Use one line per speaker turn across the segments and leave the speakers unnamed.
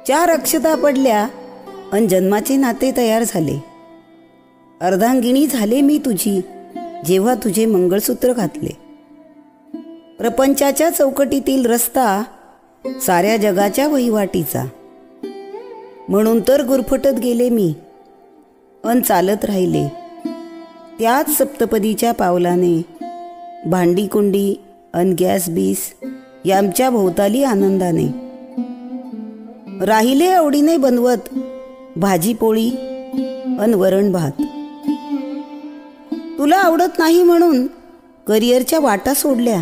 4 अक्षता पडल्या अन जन्माचे नाते तयार झाले. अर्धांगिणी झाले मी तुझी जेव्हा तुझे मंगळसूत्र घातले. प्रपंचाच्या चौकटीतील रस्ता साऱ्या जगाच्या वहिवाटीचा. म्हणून तर गुरफटत गेले मी अन चालत राहिले त्याच सप्तपदीच्या पावलाने. भांडी कुंडी अन गॅस बीस यांच्या भोवताली आनंदाने. राहिले आवडीने बनवत भाजी पोळी अन वरण भात. तुला आवडत नाही म्हणून करिअरच्या वाटा सोडल्या.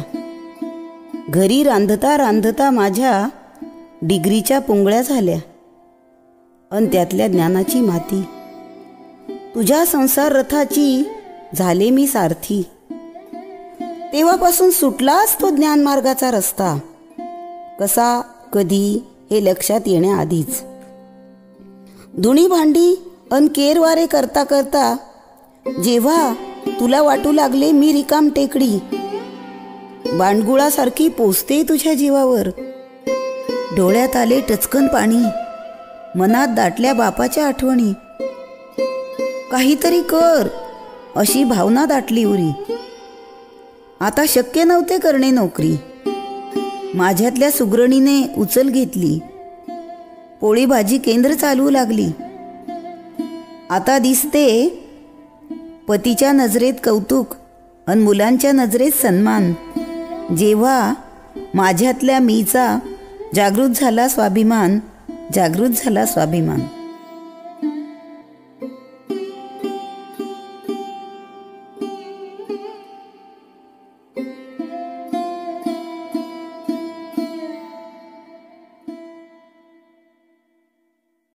घरी रांधता रांधता माझ्या डिग्रीच्या पुंगळ्या झाल्या अन त्यातल्या ज्ञानाची माती. तुझ्या संसार रथाची झाले मी सारथी. तेव्हापासून सुटलाच तो ज्ञानमार्गाचा रस्ता. कसा कधी हे लक्षात येण्याआधीच. धुणी भांडी अन केरवारे करता करता जेव्हा तुला वाटू लागले मी रिकाम टेकडी. बांडगुळासारखी पोचते तुझ्या जीवावर. डोळ्यात आले टचकन पाणी. मनात दाटल्या बापाच्या आठवणी. काहीतरी कर अशी भावना दाटली उरी. आता शक्य नव्हते करणे नोकरी. माझ्यातल्या सुगरणीने उचल घेतली. पोळी भाजी केंद्र चालवू लागली. आता दिसते पतीच्या नजरेत कौतुक अन मुलांच्या नजरेत सन्मान. जेव्हा माझ्यातल्या मीचा जागृत झाला स्वाभिमान, जागृत झाला स्वाभिमान.